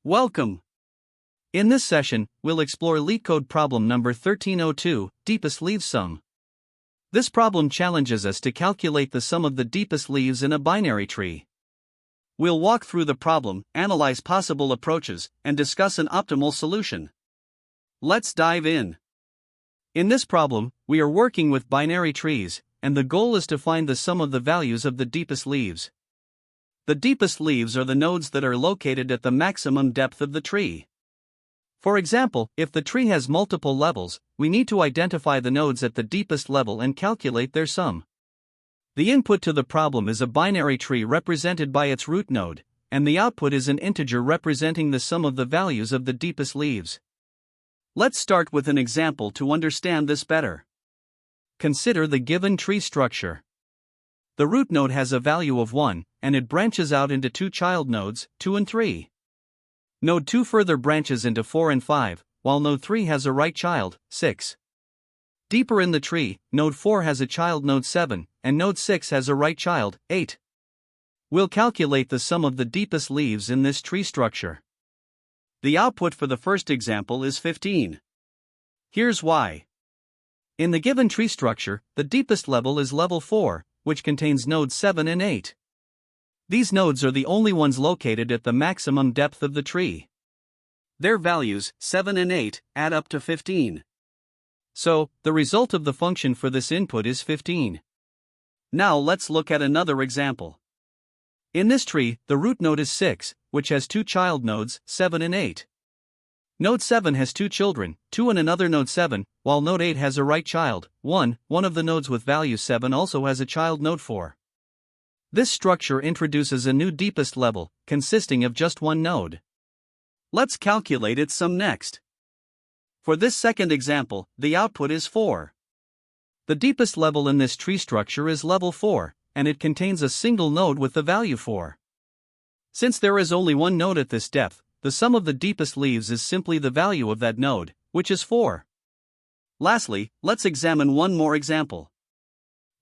Welcome! In this session, we'll explore LeetCode problem number 1302, deepest leaves sum. This problem challenges us to calculate the sum of the deepest leaves in a binary tree. We'll walk through the problem, analyze possible approaches, and discuss an optimal solution. Let's dive in. In this problem, we are working with binary trees, and the goal is to find the sum of the values of the deepest leaves. The deepest leaves are the nodes that are located at the maximum depth of the tree. For example, if the tree has multiple levels, we need to identify the nodes at the deepest level and calculate their sum. The input to the problem is a binary tree represented by its root node, and the output is an integer representing the sum of the values of the deepest leaves. Let's start with an example to understand this better. Consider the given tree structure. The root node has a value of 1, and it branches out into two child nodes, 2 and 3. Node 2 further branches into 4 and 5, while node 3 has a right child, 6. Deeper in the tree, node 4 has a child node 7, and node 6 has a right child, 8. We'll calculate the sum of the deepest leaves in this tree structure. The output for the first example is 15. Here's why. In the given tree structure, the deepest level is level 4, which contains nodes 7 and 8. These nodes are the only ones located at the maximum depth of the tree. Their values, 7 and 8, add up to 15. So, the result of the function for this input is 15. Now let's look at another example. In this tree, the root node is 6, which has two child nodes, 7 and 8. Node 7 has two children, 2 and another node 7, while node 8 has a right child, 1. One of the nodes with value 7 also has a child node 4. This structure introduces a new deepest level, consisting of just one node. Let's calculate its sum next. For this second example, the output is 4. The deepest level in this tree structure is level 4, and it contains a single node with the value 4. Since there is only one node at this depth, the sum of the deepest leaves is simply the value of that node, which is 4. Lastly, let's examine one more example.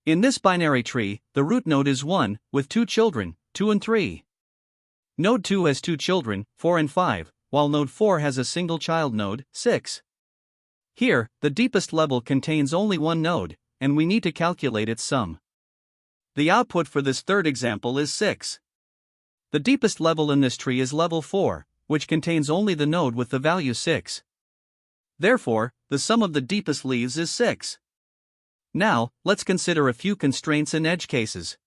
In this binary tree, the root node is 1, with two children, 2 and 3. Node 2 has two children, 4 and 5, while node 4 has a single child node, 6. Here, the deepest level contains only one node, and we need to calculate its sum. The output for this third example is 6. The deepest level in this tree is level 4, which contains only the node with the value 6. Therefore, the sum of the deepest leaves is 6. Now, let's consider a few constraints and edge cases.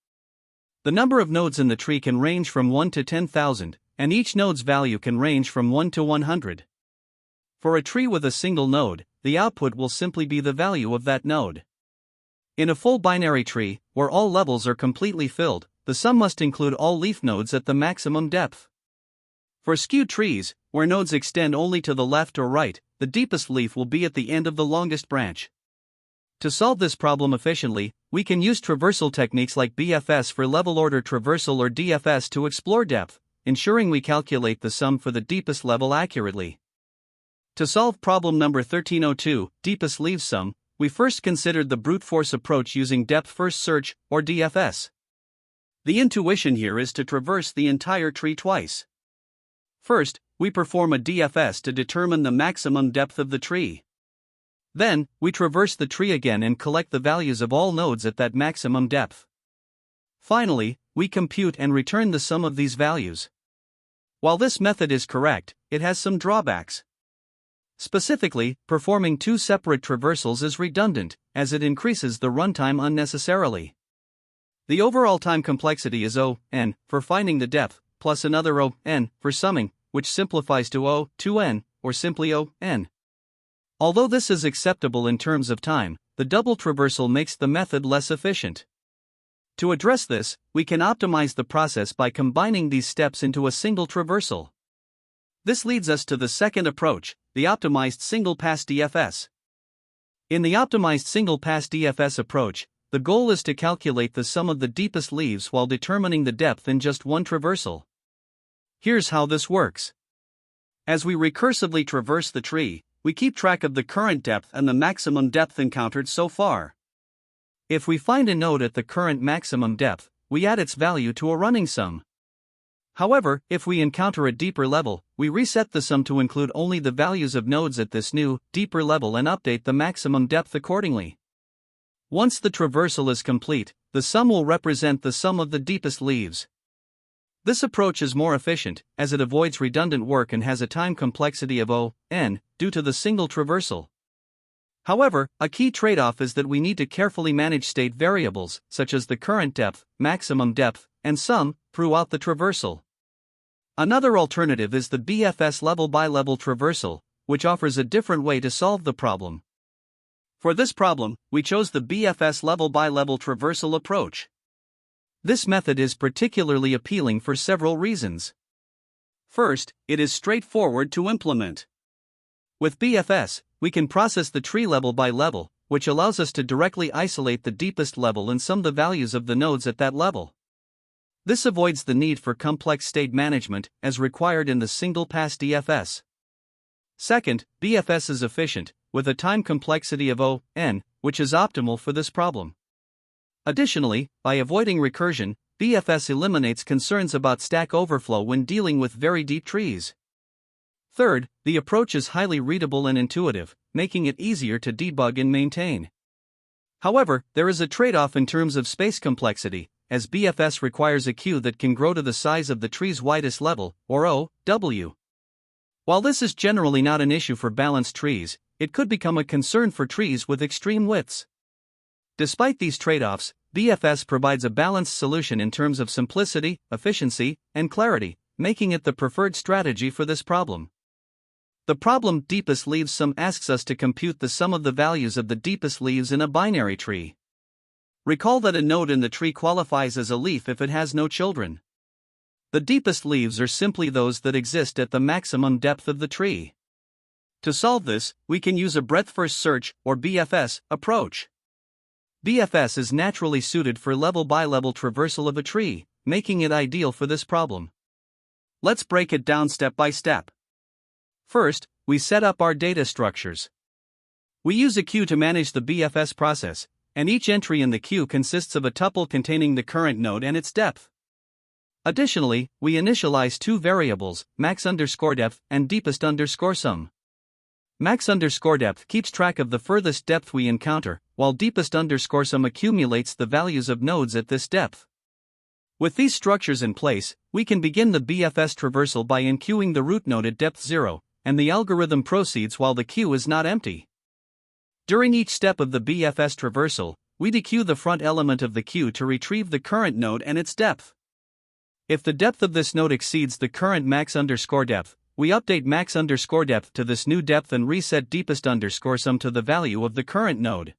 The number of nodes in the tree can range from 1 to 10,000, and each node's value can range from 1 to 100. For a tree with a single node, the output will simply be the value of that node. In a full binary tree, where all levels are completely filled, the sum must include all leaf nodes at the maximum depth. For skewed trees, where nodes extend only to the left or right, the deepest leaf will be at the end of the longest branch. To solve this problem efficiently, we can use traversal techniques like BFS for level order traversal or DFS to explore depth, ensuring we calculate the sum for the deepest level accurately. To solve problem number 1302, deepest leaves sum, we first considered the brute force approach using depth first search, or DFS. The intuition here is to traverse the entire tree twice. First, we perform a DFS to determine the maximum depth of the tree. Then, we traverse the tree again and collect the values of all nodes at that maximum depth. Finally, we compute and return the sum of these values. While this method is correct, it has some drawbacks. Specifically, performing two separate traversals is redundant, as it increases the runtime unnecessarily. The overall time complexity is O(n) for finding the depth, plus another O(n) for summing, which simplifies to O(2n), or simply O(n). Although this is acceptable in terms of time, the double traversal makes the method less efficient. To address this, we can optimize the process by combining these steps into a single traversal. This leads us to the second approach, the optimized single-pass DFS. In the optimized single-pass DFS approach, the goal is to calculate the sum of the deepest leaves while determining the depth in just one traversal. Here's how this works. As we recursively traverse the tree, we keep track of the current depth and the maximum depth encountered so far. If we find a node at the current maximum depth, we add its value to a running sum. However, if we encounter a deeper level, we reset the sum to include only the values of nodes at this new, deeper level and update the maximum depth accordingly. Once the traversal is complete, the sum will represent the sum of the deepest leaves. This approach is more efficient, as it avoids redundant work and has a time complexity of O(n) due to the single traversal. However, a key trade-off is that we need to carefully manage state variables, such as the current depth, maximum depth, and sum, throughout the traversal. Another alternative is the BFS level-by-level traversal, which offers a different way to solve the problem. For this problem, we chose the BFS level-by-level traversal approach. This method is particularly appealing for several reasons. First, it is straightforward to implement. With BFS, we can process the tree level by level, which allows us to directly isolate the deepest level and sum the values of the nodes at that level. This avoids the need for complex state management, as required in the single-pass DFS. Second, BFS is efficient, with a time complexity of O(n), which is optimal for this problem. Additionally, by avoiding recursion, BFS eliminates concerns about stack overflow when dealing with very deep trees. Third, the approach is highly readable and intuitive, making it easier to debug and maintain. However, there is a trade-off in terms of space complexity, as BFS requires a queue that can grow to the size of the tree's widest level, or OW. While this is generally not an issue for balanced trees, it could become a concern for trees with extreme widths. Despite these trade-offs, BFS provides a balanced solution in terms of simplicity, efficiency, and clarity, making it the preferred strategy for this problem. The problem deepest leaves sum asks us to compute the sum of the values of the deepest leaves in a binary tree. Recall that a node in the tree qualifies as a leaf if it has no children. The deepest leaves are simply those that exist at the maximum depth of the tree. To solve this, we can use a breadth-first search, or BFS, approach. BFS is naturally suited for level-by-level traversal of a tree, making it ideal for this problem. Let's break it down step by step. First, we set up our data structures. We use a queue to manage the BFS process, and each entry in the queue consists of a tuple containing the current node and its depth. Additionally, we initialize two variables, max_depth and deepest_sum. Max_depth keeps track of the furthest depth we encounter, while deepest_sum accumulates the values of nodes at this depth. With these structures in place, we can begin the BFS traversal by enqueuing the root node at depth 0, and the algorithm proceeds while the queue is not empty. During each step of the BFS traversal, we dequeue the front element of the queue to retrieve the current node and its depth. If the depth of this node exceeds the current max_depth, we update max_depth to this new depth and reset deepest_sum to the value of the current node.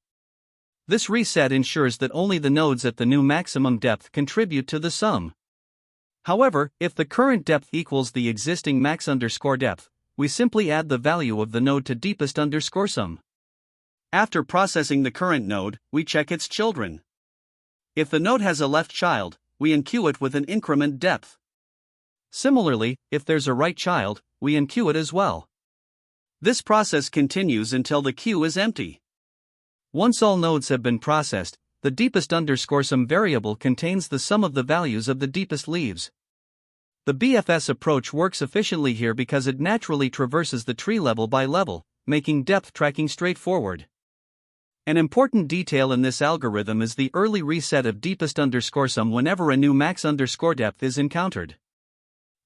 This reset ensures that only the nodes at the new maximum depth contribute to the sum. However, if the current depth equals the existing max_depth, we simply add the value of the node to deepest_sum. After processing the current node, we check its children. If the node has a left child, we enqueue it with an increment depth. Similarly, if there's a right child, we enqueue it as well. This process continues until the queue is empty. Once all nodes have been processed, the deepest_sum variable contains the sum of the values of the deepest leaves. The BFS approach works efficiently here because it naturally traverses the tree level by level, making depth tracking straightforward. An important detail in this algorithm is the early reset of deepest_sum whenever a new max_depth is encountered.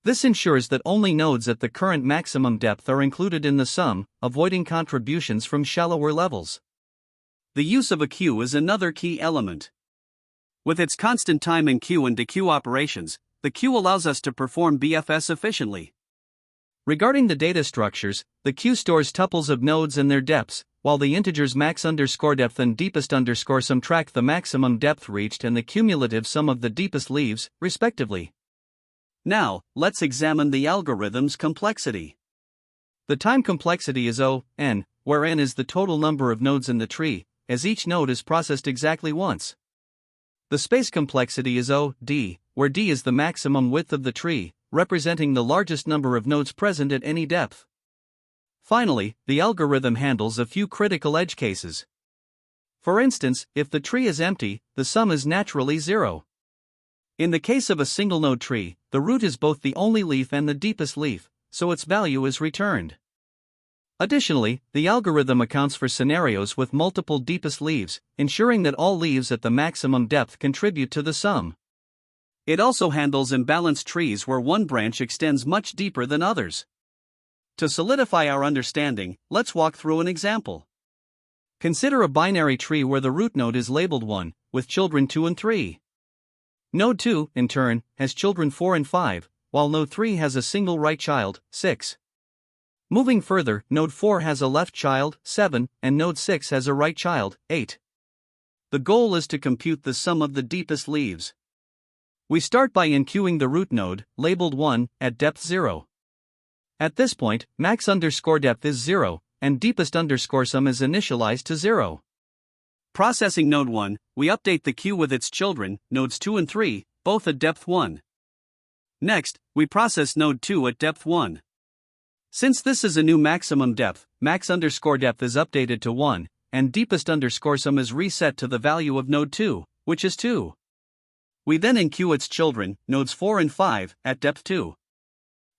This ensures that only nodes at the current maximum depth are included in the sum, avoiding contributions from shallower levels. The use of a queue is another key element. With its constant time enqueue and dequeue operations, the queue allows us to perform BFS efficiently. Regarding the data structures, the queue stores tuples of nodes and their depths, while the integers max_depth and deepest_sum track the maximum depth reached and the cumulative sum of the deepest leaves, respectively. Now, let's examine the algorithm's complexity. The time complexity is O(n), where n is the total number of nodes in the tree, as each node is processed exactly once. The space complexity is O(d), where d is the maximum width of the tree, representing the largest number of nodes present at any depth. Finally, the algorithm handles a few critical edge cases. For instance, if the tree is empty, the sum is naturally 0. In the case of a single node tree, the root is both the only leaf and the deepest leaf, so its value is returned. Additionally, the algorithm accounts for scenarios with multiple deepest leaves, ensuring that all leaves at the maximum depth contribute to the sum. It also handles imbalanced trees where one branch extends much deeper than others. To solidify our understanding, let's walk through an example. Consider a binary tree where the root node is labeled 1, with children 2 and 3. Node 2, in turn, has children 4 and 5, while node 3 has a single right child, 6. Moving further, node 4 has a left child, 7, and node 6 has a right child, 8. The goal is to compute the sum of the deepest leaves. We start by enqueuing the root node, labeled 1, at depth 0. At this point, max_depth is 0, and deepest_sum is initialized to 0. Processing node 1, we update the queue with its children, nodes 2 and 3, both at depth 1. Next, we process node 2 at depth 1. Since this is a new maximum depth, max_depth is updated to 1, and deepest_sum is reset to the value of node 2, which is 2. We then enqueue its children, nodes 4 and 5, at depth 2.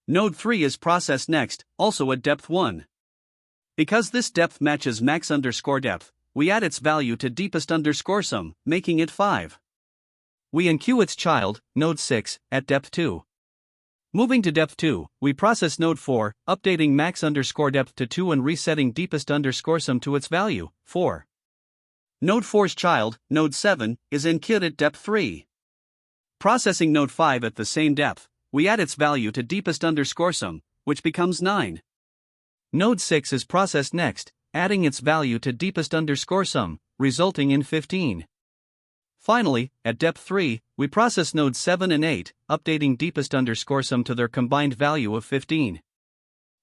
Node 3 is processed next, also at depth 1. Because this depth matches max_depth, we add its value to deepest_sum, making it 5. We enqueue its child, node 6, at depth 2. Moving to depth 2, we process node 4, updating max_depth to 2 and resetting deepest_sum to its value, 4. Node 4's child, node 7, is enqueued at depth 3. Processing node 5 at the same depth, we add its value to deepest_sum, which becomes 9. Node 6 is processed next, adding its value to deepest_sum, resulting in 15. Finally, at depth 3, we process nodes 7 and 8, updating deepest_sum to their combined value of 15.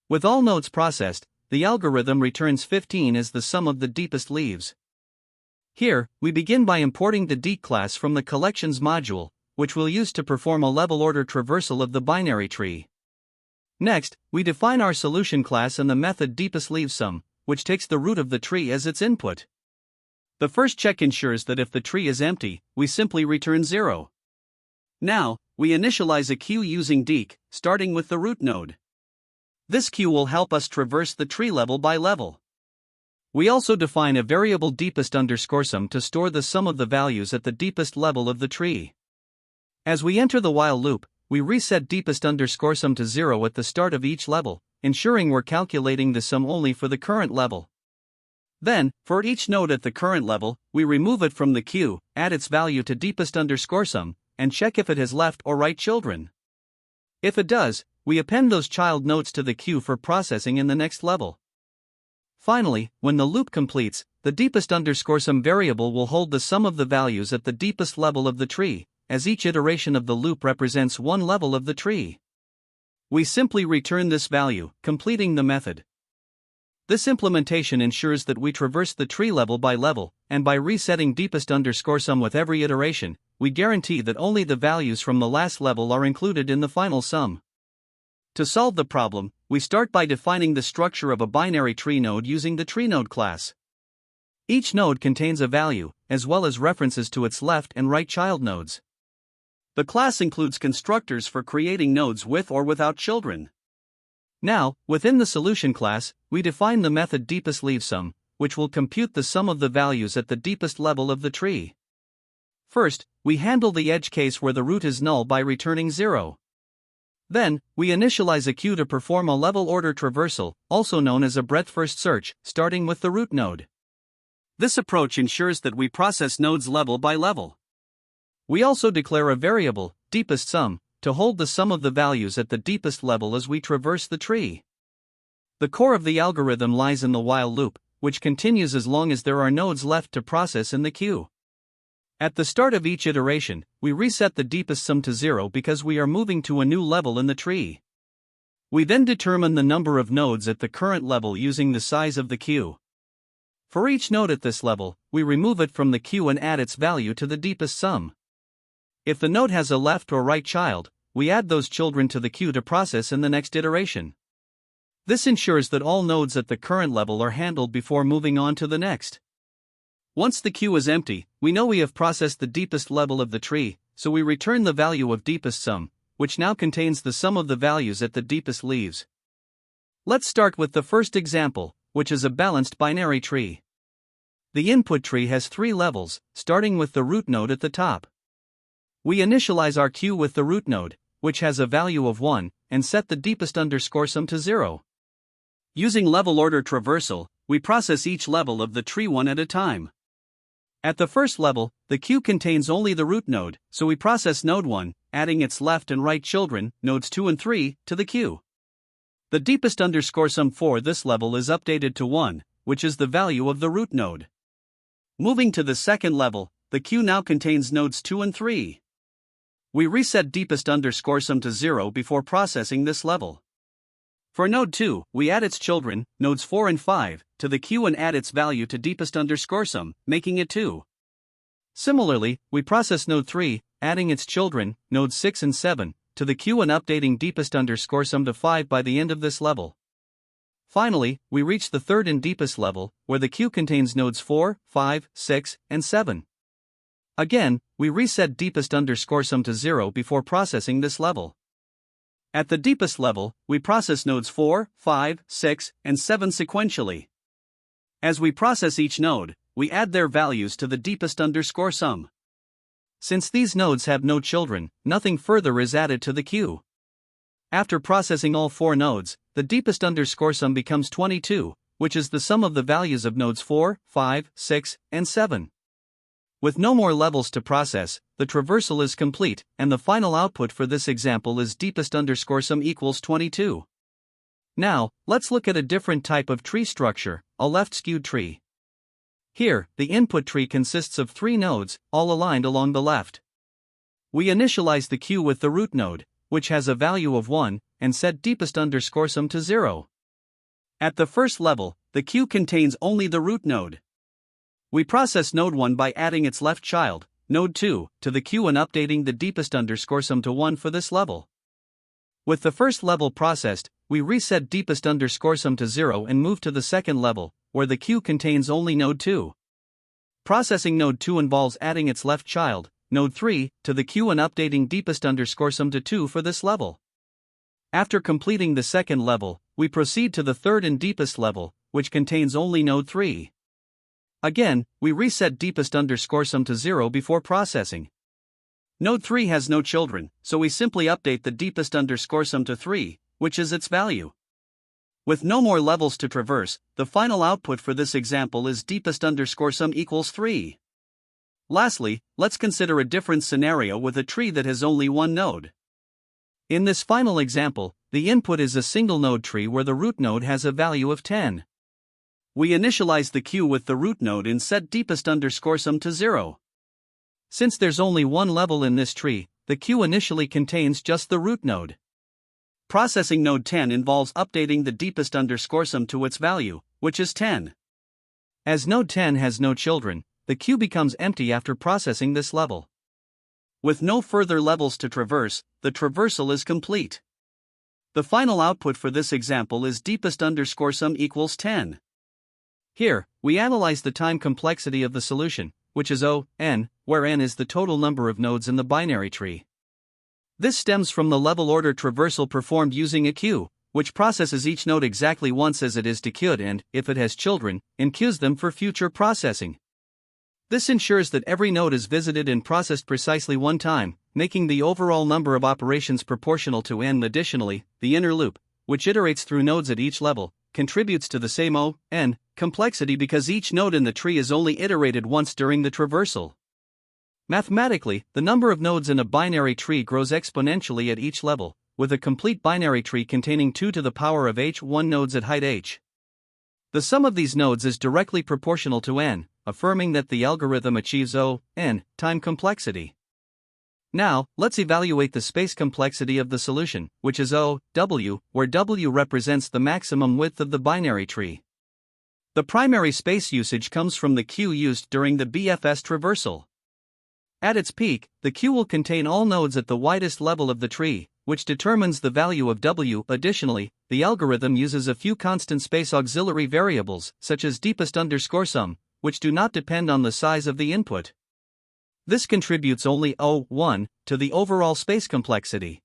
With all nodes processed, the algorithm returns 15 as the sum of the deepest leaves. Here, we begin by importing the deep class from the collections module, which we'll use to perform a level-order traversal of the binary tree. Next, we define our solution class and the method deepestLeavesSum, which takes the root of the tree as its input. The first check ensures that if the tree is empty, we simply return 0. Now, we initialize a queue using deek, starting with the root node. This queue will help us traverse the tree level by level. We also define a variable deepest_sum to store the sum of the values at the deepest level of the tree. As we enter the while loop, we reset deepest_sum to 0 at the start of each level, ensuring we're calculating the sum only for the current level. Then, for each node at the current level, we remove it from the queue, add its value to deepest_sum, and check if it has left or right children. If it does, we append those child nodes to the queue for processing in the next level. Finally, when the loop completes, the deepest_sum variable will hold the sum of the values at the deepest level of the tree, as each iteration of the loop represents one level of the tree. We simply return this value, completing the method. This implementation ensures that we traverse the tree level by level, and by resetting deepest_sum with every iteration, we guarantee that only the values from the last level are included in the final sum. To solve the problem, we start by defining the structure of a binary tree node using the treeNode class. Each node contains a value, as well as references to its left and right child nodes. The class includes constructors for creating nodes with or without children. Now, within the solution class, we define the method deepestLeavesSum, which will compute the sum of the values at the deepest level of the tree. First, we handle the edge case where the root is null by returning 0. Then, we initialize a queue to perform a level-order traversal, also known as a breadth-first search, starting with the root node. This approach ensures that we process nodes level by level. We also declare a variable, deepestSum, to hold the sum of the values at the deepest level as we traverse the tree. The core of the algorithm lies in the while loop, which continues as long as there are nodes left to process in the queue. At the start of each iteration, we reset the deepestSum to 0 because we are moving to a new level in the tree. We then determine the number of nodes at the current level using the size of the queue. For each node at this level, we remove it from the queue and add its value to the deepestSum. If the node has a left or right child, we add those children to the queue to process in the next iteration. This ensures that all nodes at the current level are handled before moving on to the next. Once the queue is empty, we know we have processed the deepest level of the tree, so we return the value of deepest sum, which now contains the sum of the values at the deepest leaves. Let's start with the first example, which is a balanced binary tree. The input tree has 3 levels, starting with the root node at the top. We initialize our queue with the root node, which has a value of 1, and set the deepest underscore sum to 0. Using level order traversal, we process each level of the tree one at a time. At the first level, the queue contains only the root node, so we process node 1, adding its left and right children, nodes 2 and 3, to the queue. The deepest underscore sum for this level is updated to 1, which is the value of the root node. Moving to the second level, the queue now contains nodes 2 and 3. We reset deepest underscore sum to 0 before processing this level. For node 2, we add its children, nodes 4 and 5, to the queue and add its value to deepest underscore sum, making it 2. Similarly, we process node 3, adding its children, nodes 6 and 7, to the queue and updating deepest underscore sum to 5 by the end of this level. Finally, we reach the third and deepest level, where the queue contains nodes 4, 5, 6, and 7. Again, we reset deepest underscore sum to 0 before processing this level. At the deepest level, we process nodes 4, 5, 6, and 7 sequentially. As we process each node, we add their values to the deepest underscore sum. Since these nodes have no children, nothing further is added to the queue. After processing all 4 nodes, the deepest underscore sum becomes 22, which is the sum of the values of nodes 4, 5, 6, and 7. With no more levels to process, the traversal is complete, and the final output for this example is deepest underscore sum equals 22. Now, let's look at a different type of tree structure, a left-skewed tree. Here, the input tree consists of 3 nodes, all aligned along the left. We initialize the queue with the root node, which has a value of 1, and set deepest underscore sum to 0. At the first level, the queue contains only the root node. We process node 1 by adding its left child, node 2, to the queue and updating the deepest underscore sum to 1 for this level. With the first level processed, we reset deepest underscore sum to 0 and move to the second level, where the queue contains only node 2. Processing node 2 involves adding its left child, node 3, to the queue and updating deepest underscore sum to 2 for this level. After completing the second level, we proceed to the third and deepest level, which contains only node 3. Again, we reset deepest underscore sum to 0 before processing. Node 3 has no children, so we simply update the deepest underscore sum to 3, which is its value. With no more levels to traverse, the final output for this example is deepest underscore sum equals 3. Lastly, let's consider a different scenario with a tree that has only one node. In this final example, the input is a single node tree where the root node has a value of 10. We initialize the queue with the root node and set deepest underscore sum to 0. Since there's only one level in this tree, the queue initially contains just the root node. Processing node 10 involves updating the deepest underscore sum to its value, which is 10. As node 10 has no children, the queue becomes empty after processing this level. With no further levels to traverse, the traversal is complete. The final output for this example is deepest underscore sum equals 10. Here, we analyze the time complexity of the solution, which is O(n), where n is the total number of nodes in the binary tree. This stems from the level order traversal performed using a queue, which processes each node exactly once as it is dequeued and, if it has children, enqueues them for future processing. This ensures that every node is visited and processed precisely one time, making the overall number of operations proportional to n. Additionally, the inner loop, which iterates through nodes at each level, contributes to the same O(n) complexity because each node in the tree is only iterated once during the traversal. Mathematically, the number of nodes in a binary tree grows exponentially at each level, with a complete binary tree containing 2 to the power of h1 nodes at height h. The sum of these nodes is directly proportional to n, affirming that the algorithm achieves O(n) time complexity. Now, let's evaluate the space complexity of the solution, which is O(w), where w represents the maximum width of the binary tree. The primary space usage comes from the queue used during the BFS traversal. At its peak, the queue will contain all nodes at the widest level of the tree, which determines the value of w. Additionally, the algorithm uses a few constant space auxiliary variables, such as deepest underscore sum, which do not depend on the size of the input. This contributes only O1 to the overall space complexity.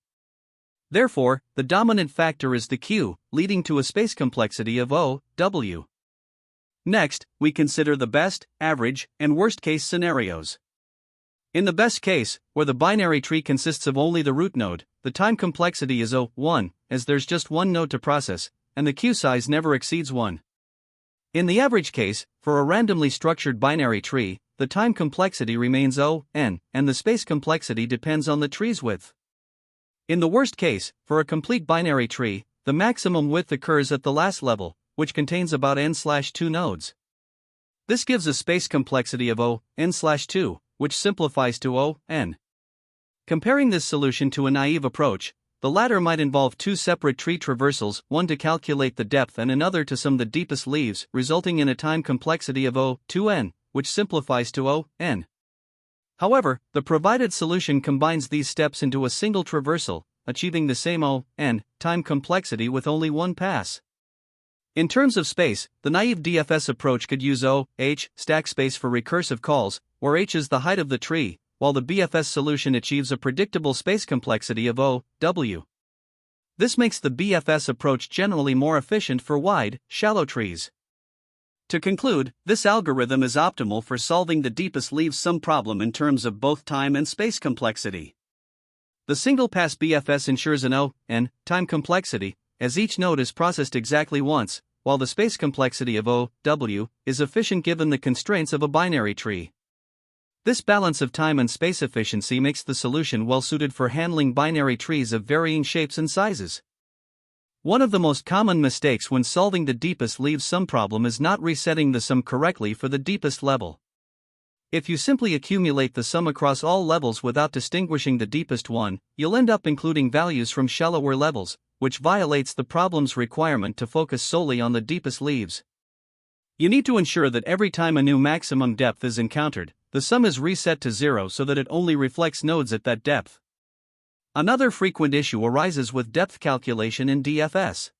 Therefore, the dominant factor is the Q, leading to a space complexity of OW. Next, we consider the best, average, and worst-case scenarios. In the best case, where the binary tree consists of only the root node, the time complexity is O1, as there's just one node to process, and the queue size never exceeds 1. In the average case, for a randomly structured binary tree, the time complexity remains O(n), and the space complexity depends on the tree's width. In the worst case, for a complete binary tree, the maximum width occurs at the last level, which contains about n/2 nodes. This gives a space complexity of O(n/2), which simplifies to O(n). Comparing this solution to a naive approach, the latter might involve two separate tree traversals, one to calculate the depth and another to sum the deepest leaves, resulting in a time complexity of O(2n), which simplifies to O(n). However, the provided solution combines these steps into a single traversal, achieving the same O(n) time complexity with only one pass. In terms of space, the naive DFS approach could use O(h) stack space for recursive calls, where h is the height of the tree, while the BFS solution achieves a predictable space complexity of OW. This makes the BFS approach generally more efficient for wide, shallow trees. To conclude, this algorithm is optimal for solving the deepest leaves sum problem in terms of both time and space complexity. The single-pass BFS ensures an O(n) time complexity, as each node is processed exactly once, while the space complexity of OW is efficient given the constraints of a binary tree. This balance of time and space efficiency makes the solution well suited for handling binary trees of varying shapes and sizes. One of the most common mistakes when solving the deepest leaves sum problem is not resetting the sum correctly for the deepest level. If you simply accumulate the sum across all levels without distinguishing the deepest one, you'll end up including values from shallower levels, which violates the problem's requirement to focus solely on the deepest leaves. You need to ensure that every time a new maximum depth is encountered, the sum is reset to 0 so that it only reflects nodes at that depth. Another frequent issue arises with depth calculation in DFS.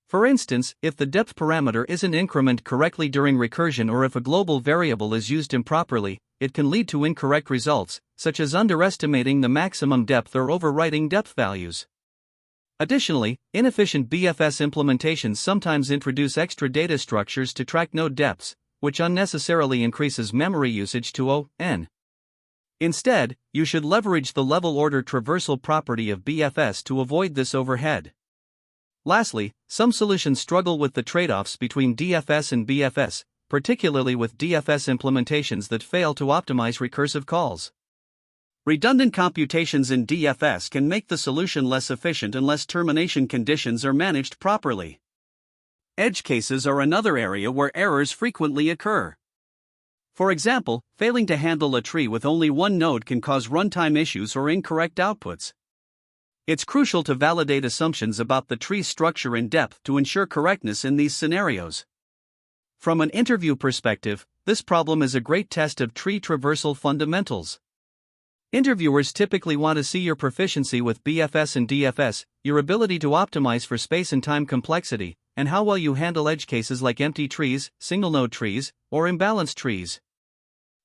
For instance, if the depth parameter isn't incremented correctly during recursion or if a global variable is used improperly, it can lead to incorrect results, such as underestimating the maximum depth or overwriting depth values. Additionally, inefficient BFS implementations sometimes introduce extra data structures to track node depths, which unnecessarily increases memory usage to O(n). Instead, you should leverage the level order traversal property of BFS to avoid this overhead. Lastly, some solutions struggle with the trade-offs between DFS and BFS, particularly with DFS implementations that fail to optimize recursive calls. Redundant computations in DFS can make the solution less efficient unless termination conditions are managed properly. Edge cases are another area where errors frequently occur. For example, failing to handle a tree with only one node can cause runtime issues or incorrect outputs. It's crucial to validate assumptions about the tree's structure and depth to ensure correctness in these scenarios. From an interview perspective, this problem is a great test of tree traversal fundamentals. Interviewers typically want to see your proficiency with BFS and DFS, your ability to optimize for space and time complexity, and how well you handle edge cases like empty trees, single-node trees, or imbalanced trees.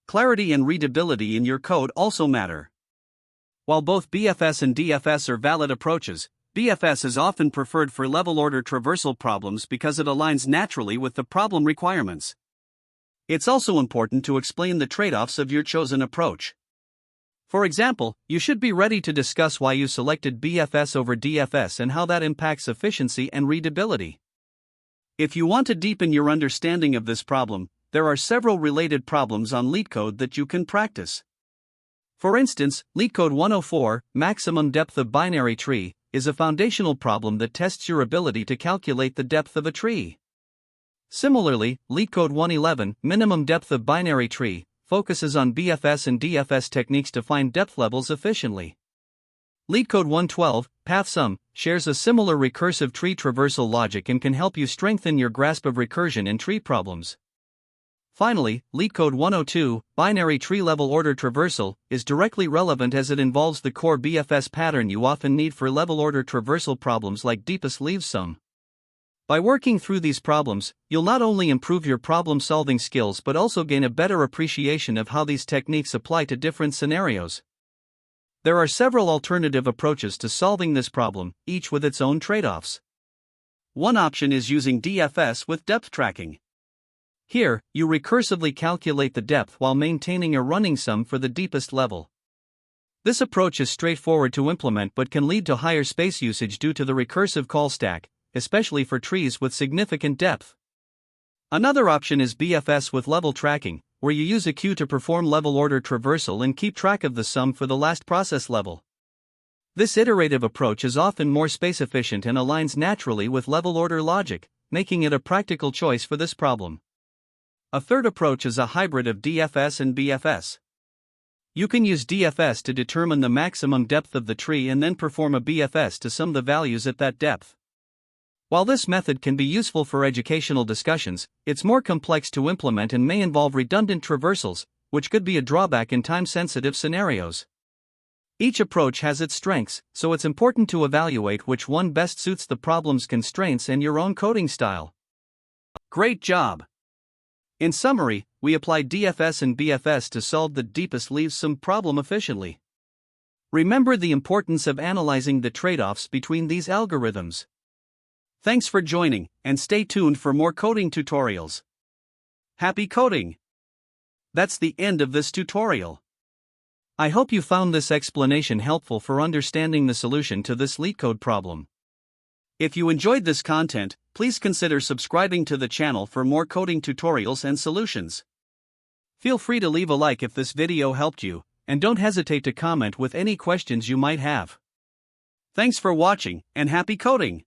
Clarity and readability in your code also matter. While both BFS and DFS are valid approaches, BFS is often preferred for level-order traversal problems because it aligns naturally with the problem requirements. It's also important to explain the trade-offs of your chosen approach. For example, you should be ready to discuss why you selected BFS over DFS and how that impacts efficiency and readability. If you want to deepen your understanding of this problem, there are several related problems on LeetCode that you can practice. For instance, LeetCode 104, Maximum Depth of Binary Tree, is a foundational problem that tests your ability to calculate the depth of a tree. Similarly, LeetCode 111, Minimum Depth of Binary Tree, focuses on BFS and DFS techniques to find depth levels efficiently. LeetCode 112, PathSum, shares a similar recursive tree traversal logic and can help you strengthen your grasp of recursion in tree problems. Finally, LeetCode 102, Binary Tree Level Order Traversal, is directly relevant as it involves the core BFS pattern you often need for level order traversal problems like deepest leaves sum. By working through these problems, you'll not only improve your problem-solving skills but also gain a better appreciation of how these techniques apply to different scenarios. There are several alternative approaches to solving this problem, each with its own trade-offs. One option is using DFS with depth tracking. Here, you recursively calculate the depth while maintaining a running sum for the deepest level. This approach is straightforward to implement but can lead to higher space usage due to the recursive call stack, especially for trees with significant depth. Another option is BFS with level tracking, where you use a queue to perform level order traversal and keep track of the sum for the last process level. This iterative approach is often more space efficient and aligns naturally with level order logic, making it a practical choice for this problem. A third approach is a hybrid of DFS and BFS. You can use DFS to determine the maximum depth of the tree and then perform a BFS to sum the values at that depth. While this method can be useful for educational discussions, it's more complex to implement and may involve redundant traversals, which could be a drawback in time-sensitive scenarios. Each approach has its strengths, so it's important to evaluate which one best suits the problem's constraints and your own coding style. Great job! In summary, we applied DFS and BFS to solve the deepest leaves sum problem efficiently. Remember the importance of analyzing the trade-offs between these algorithms. Thanks for joining, and stay tuned for more coding tutorials. Happy coding! That's the end of this tutorial. I hope you found this explanation helpful for understanding the solution to this LeetCode problem. If you enjoyed this content, please consider subscribing to the channel for more coding tutorials and solutions. Feel free to leave a like if this video helped you, and don't hesitate to comment with any questions you might have. Thanks for watching, and happy coding!